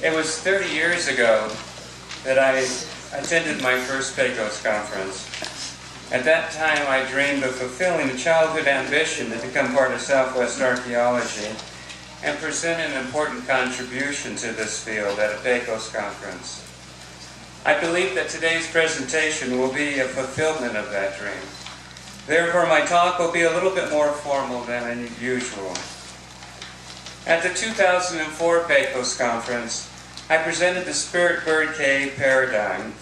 It was 30 years ago that I attended my first Pecos conference. At that time, I dreamed of fulfilling a childhood ambition to become part of Southwest archaeology and present an important contribution to this field at a Pecos conference. I believe that today's presentation will be a fulfillment of that dream. Therefore, my talk will be a little bit more formal than usual. At the 2004 Pecos conference, I presented the Spirit Bird Cave paradigm,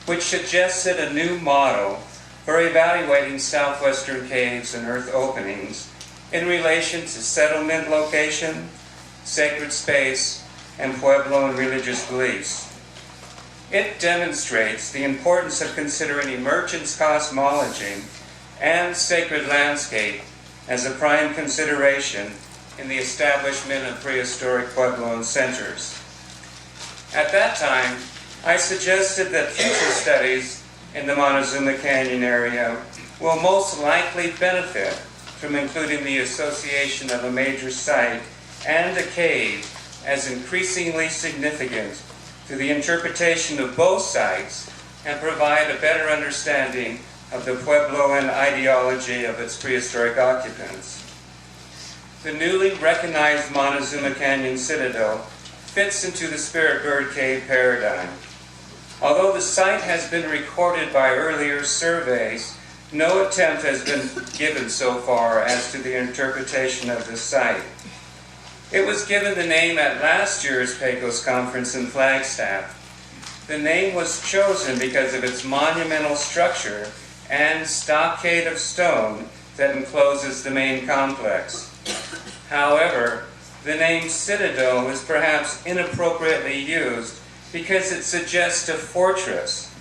which suggested a new model for evaluating southwestern caves and earth openings in relation to settlement location, sacred space, and Pueblo and religious beliefs. It demonstrates the importance of considering emergence cosmology and sacred landscape as a prime consideration in the establishment of prehistoric Puebloan centers. At that time, I suggested that future studies in the Montezuma Canyon area will most likely benefit from including the association of a major site and a cave as increasingly significant to the interpretation of both sites and provide a better understanding of the Puebloan ideology of its prehistoric occupants. The newly recognized Montezuma Canyon Citadel fits into the Spirit Bird Cave paradigm. Although the site has been recorded by earlier surveys, no attempt has been given so far as to the interpretation of this site. It was given the name at last year's Pecos conference in Flagstaff. The name was chosen because of its monumental structure and stockade of stone that encloses the main complex. However, the name Citadel is perhaps inappropriately used because it suggests a fortress,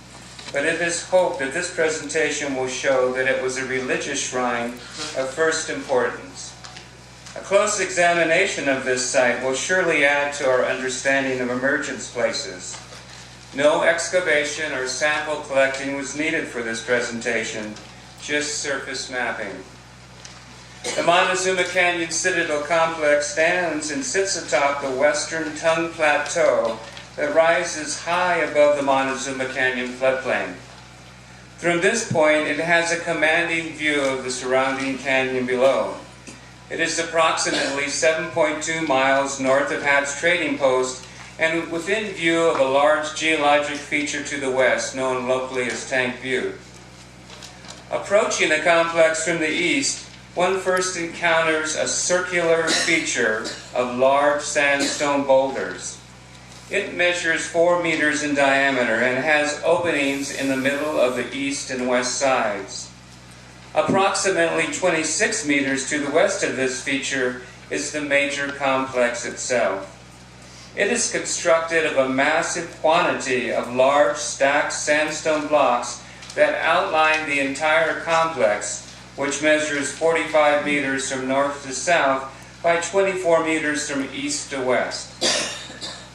but it is hoped that this presentation will show that it was a religious shrine of first importance. A close examination of this site will surely add to our understanding of emergence places. No excavation or sample collecting was needed for this presentation, just surface mapping. The Montezuma Canyon Citadel complex stands and sits atop the western Tongue Plateau that rises high above the Montezuma Canyon floodplain. From this point, it has a commanding view of the surrounding canyon below. It is approximately 7.2 miles north of Hat's Trading Post and within view of a large geologic feature to the west, known locally as Tank Butte. Approaching the complex from the east, one first encounters a circular feature of large sandstone boulders. It measures 4 meters in diameter and has openings in the middle of the east and west sides. Approximately 26 meters to the west of this feature is the major complex itself. It is constructed of a massive quantity of large stacked sandstone blocks that outline the entire complex, which measures 45 meters from north to south by 24 meters from east to west.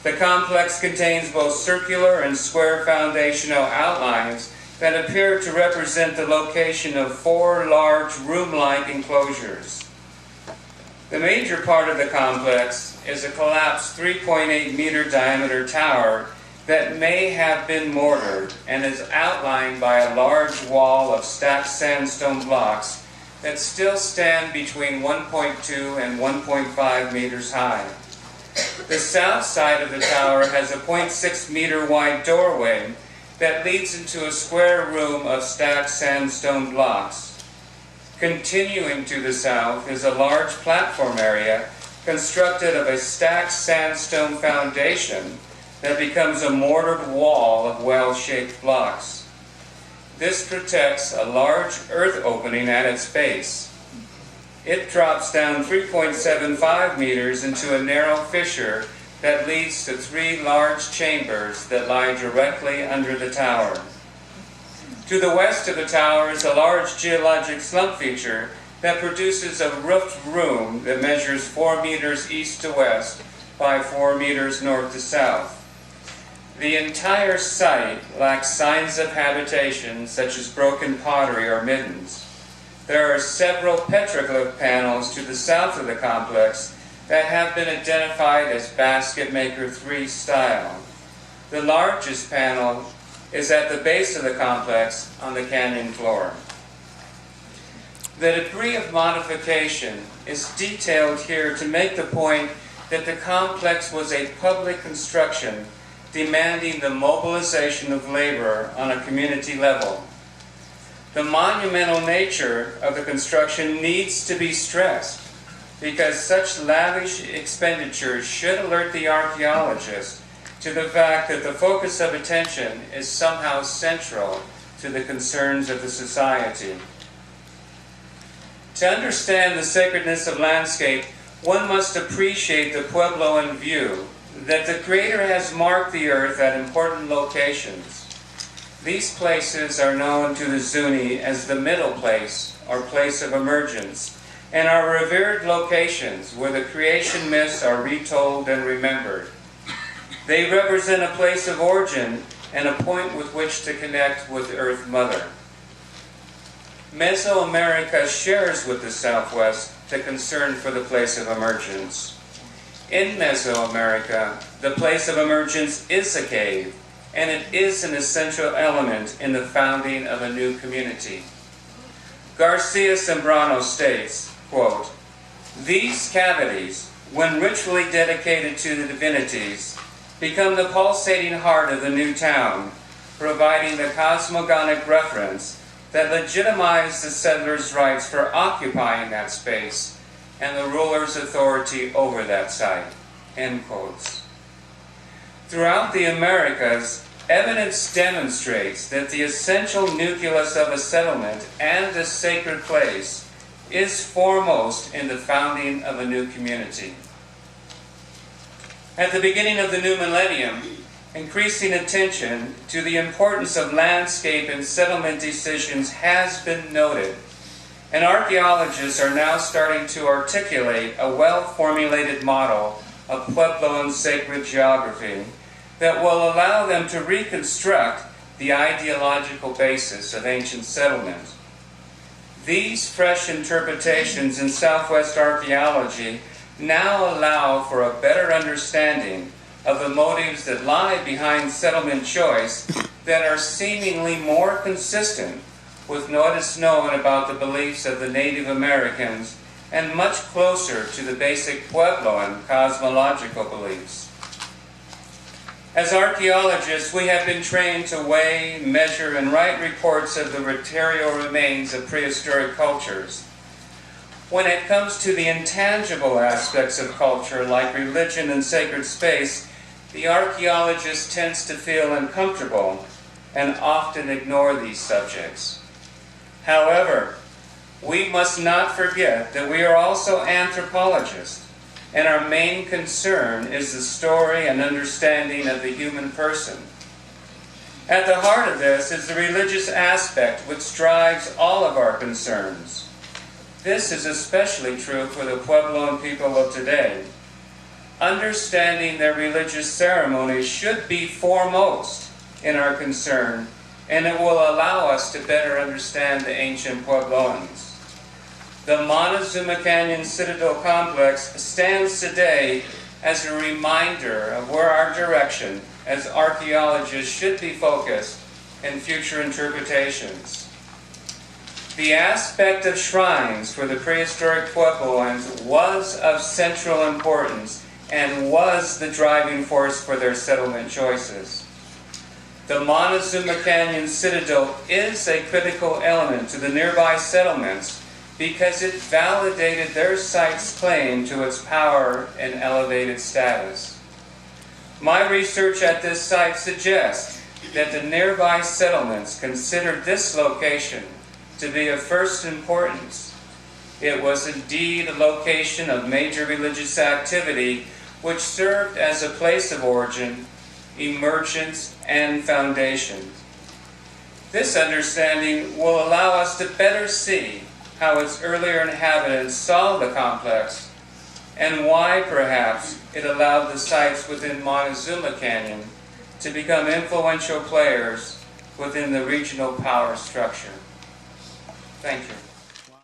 The complex contains both circular and square foundational outlines that appear to represent the location of 4 large room-like enclosures. The major part of the complex is a collapsed 3.8 meter diameter tower that may have been mortared and is outlined by a large wall of stacked sandstone blocks that still stand between 1.2 and 1.5 meters high. The south side of the tower has a 0.6 meter wide doorway that leads into a square room of stacked sandstone blocks. Continuing to the south is a large platform area constructed of a stacked sandstone foundation that becomes a mortared wall of well-shaped blocks. This protects a large earth opening at its base. It drops down 3.75 meters into a narrow fissure that leads to 3 large chambers that lie directly under the tower. To the west of the tower is a large geologic slump feature that produces a roofed room that measures 4 meters east to west by 4 meters north to south. The entire site lacks signs of habitation such as broken pottery or middens. There are several petroglyph panels to the south of the complex that have been identified as Basket Maker 3 style. The largest panel is at the base of the complex on the canyon floor. The degree of modification is detailed here to make the point that the complex was a public construction demanding the mobilization of labor on a community level. The monumental nature of the construction needs to be stressed because such lavish expenditures should alert the archaeologist to the fact that the focus of attention is somehow central to the concerns of the society. To understand the sacredness of landscape, one must appreciate the Puebloan view that the Creator has marked the earth at important locations. These places are known to the Zuni as the middle place or place of emergence, and are revered locations where the creation myths are retold and remembered. They represent a place of origin and a point with which to connect with Earth Mother. Mesoamerica shares with the Southwest the concern for the place of emergence. In Mesoamerica, the place of emergence is a cave, and it is an essential element in the founding of a new community. Garcia Zambrano states, quote, "These cavities, when ritually dedicated to the divinities, become the pulsating heart of the new town, providing the cosmogonic reference that legitimized the settlers' rights for occupying that space and the ruler's authority over that site." End quotes. Throughout the Americas, evidence demonstrates that the essential nucleus of a settlement and a sacred place is foremost in the founding of a new community. At the beginning of the new millennium, increasing attention to the importance of landscape and settlement decisions has been noted, and archaeologists are now starting to articulate a well-formulated model of Puebloan sacred geography that will allow them to reconstruct the ideological basis of ancient settlement. These fresh interpretations in Southwest archaeology now allow for a better understanding of the motives that lie behind settlement choice that are seemingly more consistent with what is known about the beliefs of the Native Americans and much closer to the basic Puebloan cosmological beliefs. As archaeologists, we have been trained to weigh, measure, and write reports of the material remains of prehistoric cultures. When it comes to the intangible aspects of culture, like religion and sacred space, the archaeologist tends to feel uncomfortable and often ignore these subjects. However, we must not forget that we are also anthropologists, and our main concern is the story and understanding of the human person. At the heart of this is the religious aspect which drives all of our concerns. This is especially true for the Puebloan people of today. Understanding their religious ceremonies should be foremost in our concern, and it will allow us to better understand the ancient Puebloans. The Montezuma Canyon Citadel complex stands today as a reminder of where our direction as archaeologists should be focused in future interpretations. The aspect of shrines for the prehistoric Puebloans was of central importance and was the driving force for their settlement choices. The Montezuma Canyon Citadel is a critical element to the nearby settlements because it validated their site's claim to its power and elevated status. My research at this site suggests that the nearby settlements considered this location to be of first importance. It was indeed a location of major religious activity which served as a place of origin, emergence, and foundation. This understanding will allow us to better see how its earlier inhabitants saw the complex and why, perhaps, it allowed the sites within Montezuma Canyon to become influential players within the regional power structure. Thank you.